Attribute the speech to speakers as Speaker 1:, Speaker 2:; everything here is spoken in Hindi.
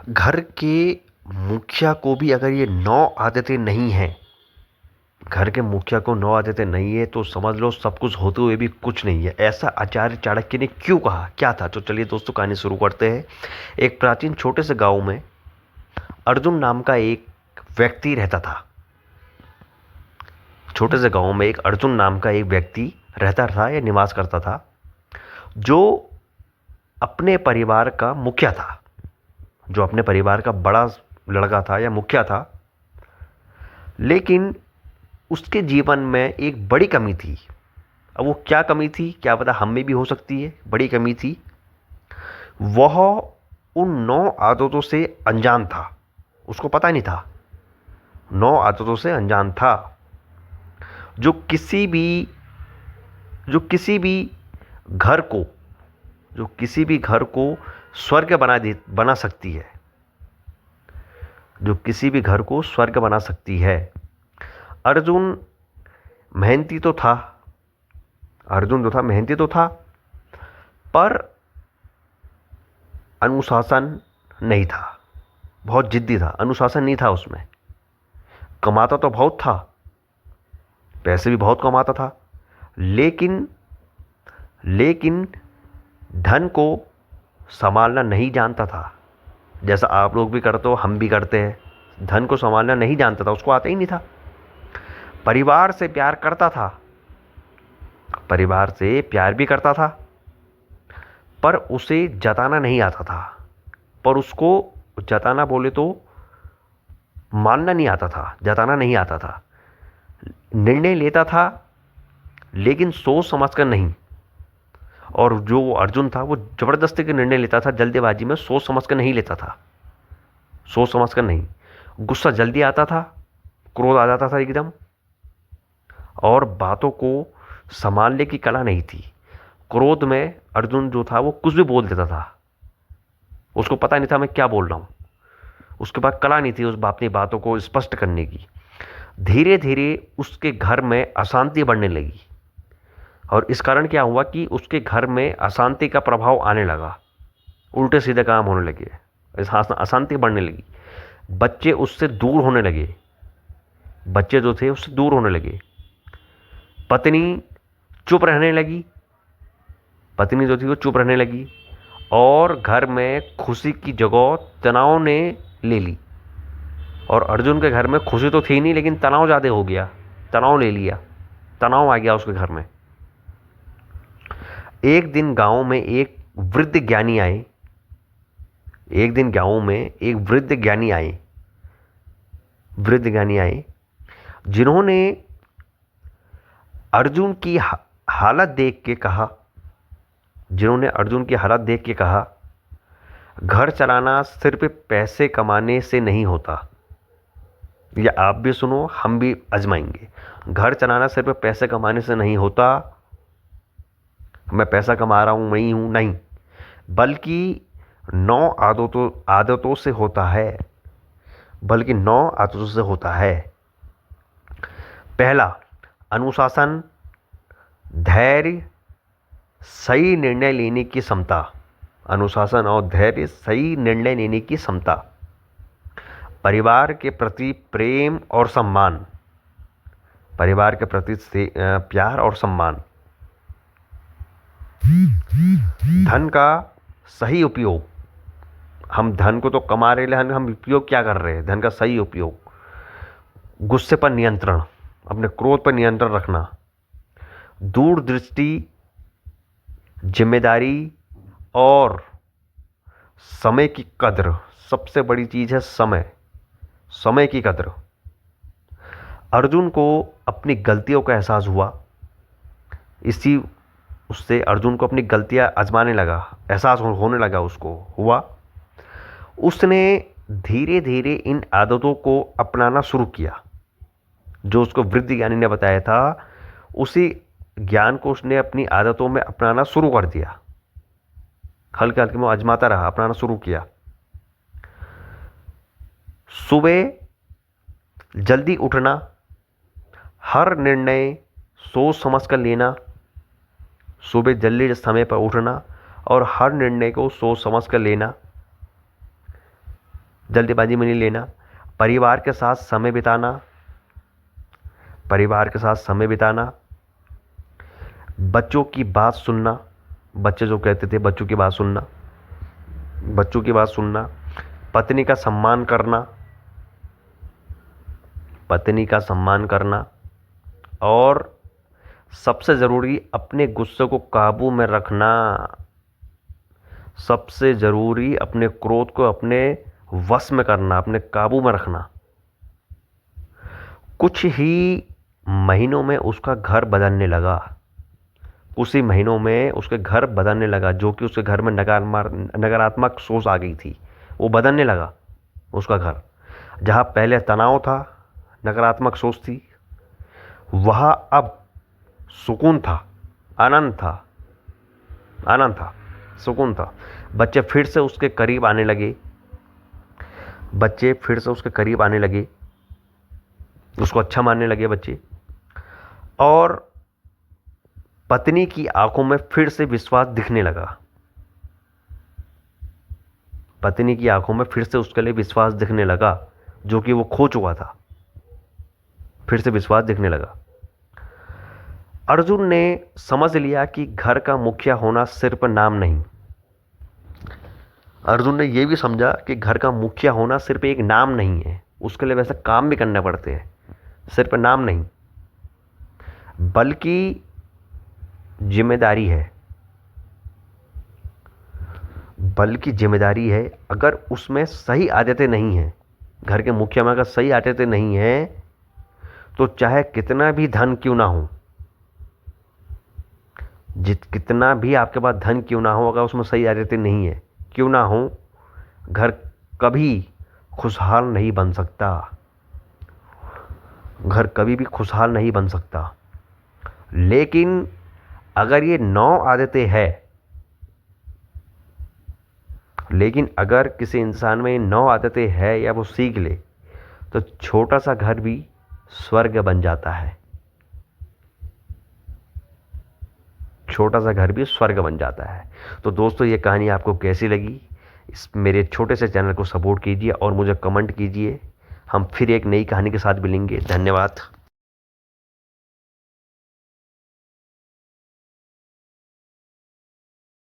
Speaker 1: घर के मुखिया को भी अगर ये 9 आदतें नहीं हैं, घर के मुखिया को 9 आदतें नहीं है तो समझ लो सब कुछ होते हुए भी कुछ नहीं है। ऐसा आचार्य चाणक्य ने क्यों कहा, क्या था? तो चलिए दोस्तों कहानी शुरू करते हैं। एक प्राचीन छोटे से गांव में अर्जुन नाम का एक व्यक्ति रहता था। छोटे से गांव में एक अर्जुन नाम का एक व्यक्ति रहता था या निवास करता था, जो अपने परिवार का मुखिया था, जो अपने परिवार का बड़ा लड़का था या मुखिया था। लेकिन उसके जीवन में एक बड़ी कमी थी। अब वो क्या कमी थी, क्या पता हम में भी हो सकती है। बड़ी कमी थी, वह उन 9 आदतों से अनजान था। उसको पता नहीं था, 9 आदतों से अनजान था, जो किसी भी जो किसी भी घर को जो किसी भी घर को स्वर्ग बना सकती है, जो किसी भी घर को स्वर्ग बना सकती है। अर्जुन मेहनती तो था, मेहनती तो था, पर अनुशासन नहीं था। बहुत जिद्दी था, अनुशासन नहीं था उसमें। कमाता तो बहुत था, पैसे भी बहुत कमाता था, लेकिन लेकिन धन को संभालना नहीं जानता था। जैसा आप लोग भी करते हो, हम भी करते हैं। धन को संभालना नहीं जानता था, उसको आता ही नहीं था। परिवार से प्यार करता था, परिवार से प्यार भी करता था, पर उसे जताना नहीं आता था। पर उसको जताना बोले तो मानना नहीं आता था, जताना नहीं आता था। निर्णय लेता था, लेकिन सोच समझ कर नहीं। और जो अर्जुन था वो जबरदस्ती के निर्णय लेता था, जल्दीबाजी में, सोच समझ कर नहीं लेता था। सोच समझ कर नहीं। गुस्सा जल्दी आता था, क्रोध आ जाता था एकदम, और बातों को संभालने की कला नहीं थी। क्रोध में अर्जुन जो था वो कुछ भी बोल देता था, उसको पता नहीं था मैं क्या बोल रहा हूँ। उसके पास कला नहीं थी उस अपनी बातों को स्पष्ट करने की। धीरे धीरे उसके घर में अशांति बढ़ने लगी, और इस कारण क्या हुआ कि उसके घर में अशांति का प्रभाव आने लगा, उल्टे सीधे काम होने लगे, अशांति बढ़ने लगी। बच्चे उससे दूर होने लगे, बच्चे जो थे उससे दूर होने लगे। पत्नी चुप रहने लगी, पत्नी जो थी वो चुप रहने लगी, और घर में खुशी की जगह तनाव ने ले ली। और अर्जुन के घर में खुशी तो थी नहीं, लेकिन तनाव ज़्यादा हो गया, तनाव ले लिया, तनाव आ गया उसके घर में। एक दिन गांव में एक वृद्ध ज्ञानी आए, एक दिन गांव में एक वृद्ध ज्ञानी आए, वृद्ध ज्ञानी आए, जिन्होंने अर्जुन की हालत देख के कहा, जिन्होंने अर्जुन की हालत देख के कहा, घर चलाना सिर्फ पैसे कमाने से नहीं होता। या आप भी सुनो, हम भी आजमाएंगे। घर चलाना सिर्फ पैसे कमाने से नहीं होता, मैं पैसा कमा रहा हूँ, मैं ही हूँ, नहीं, बल्कि 9 आदतों से होता है, बल्कि 9 आदतों से होता है। पहला, अनुशासन, धैर्य, सही निर्णय लेने की क्षमता। अनुशासन और धैर्य, सही निर्णय लेने की क्षमता। परिवार के प्रति प्रेम और सम्मान, परिवार के प्रति प्यार और सम्मान। धन का सही उपयोग, हम धन को तो कमा रहे हैं, हम उपयोग क्या कर रहे हैं, धन का सही उपयोग। गुस्से पर नियंत्रण, अपने क्रोध पर नियंत्रण रखना। दूरदृष्टि, जिम्मेदारी और समय की कद्र। सबसे बड़ी चीज़ है समय, समय की कद्र। अर्जुन को अपनी गलतियों का एहसास हुआ, इसी उससे अर्जुन को अपनी गलतियां आजमाने लगा, एहसास होने लगा, उसको हुआ। उसने धीरे धीरे इन आदतों को अपनाना शुरू किया, जो उसको वृद्ध ज्ञानी ने बताया था। उसी ज्ञान को उसने अपनी आदतों में अपनाना शुरू कर दिया, हल्के हल्के में आजमाता रहा, अपनाना शुरू किया। सुबह जल्दी उठना, हर निर्णय सोच समझ कर लेना। सुबह जल्दी समय पर उठना और हर निर्णय को सोच समझ कर लेना। जल्दबाजी में नहीं लेना। परिवार के साथ समय बिताना, परिवार के साथ समय बिताना। बच्चों की बात सुनना, बच्चे जो कहते थे बच्चों की बात सुनना, बच्चों की बात सुनना। पत्नी का सम्मान करना, पत्नी का सम्मान करना। और सबसे ज़रूरी, अपने गुस्से को काबू में रखना। सबसे ज़रूरी, अपने क्रोध को अपने वश में करना, अपने काबू में रखना। कुछ ही महीनों में उसका घर बदलने लगा, कुछ ही महीनों में उसके घर बदलने लगा। जो कि उसके घर में नकारात्मक सोच आ गई थी, वो बदलने लगा उसका घर। जहाँ पहले तनाव था, नकारात्मक सोच थी, वहाँ अब सुकून था, आनंद था, आनंद था, सुकून था। बच्चे फिर से उसके करीब आने लगे, बच्चे फिर से उसके करीब आने लगे, उसको अच्छा मानने लगे बच्चे। और पत्नी की आंखों में फिर से विश्वास दिखने लगा, पत्नी की आंखों में फिर से उसके लिए विश्वास दिखने लगा, जो कि वो खो चुका था। फिर से विश्वास दिखने लगा। अर्जुन ने समझ लिया कि घर का मुखिया होना सिर्फ नाम नहीं। अर्जुन ने यह भी समझा कि घर का मुखिया होना सिर्फ एक नाम नहीं है, उसके लिए वैसे काम भी करने पड़ते हैं, सिर्फ नाम नहीं, बल्कि जिम्मेदारी है, बल्कि जिम्मेदारी है। अगर उसमें सही आदतें नहीं हैं, घर के मुखिया में अगर सही आदतें नहीं हैं, तो चाहे कितना भी धन क्यों ना हो, कितना भी आपके पास धन क्यों ना हो, अगर उसमें सही आदतें नहीं है, क्यों ना हो, घर कभी खुशहाल नहीं बन सकता, घर कभी भी खुशहाल नहीं बन सकता। लेकिन अगर ये 9 आदतें हैं, लेकिन अगर किसी इंसान में 9 आदतें हैं या वो सीख ले, तो छोटा सा घर भी स्वर्ग बन जाता है, छोटा सा घर भी स्वर्ग बन जाता है। तो दोस्तों, ये कहानी आपको कैसी लगी? इस मेरे छोटे से चैनल को सपोर्ट कीजिए और मुझे कमेंट कीजिए। हम फिर एक नई कहानी के साथ मिलेंगे। धन्यवाद।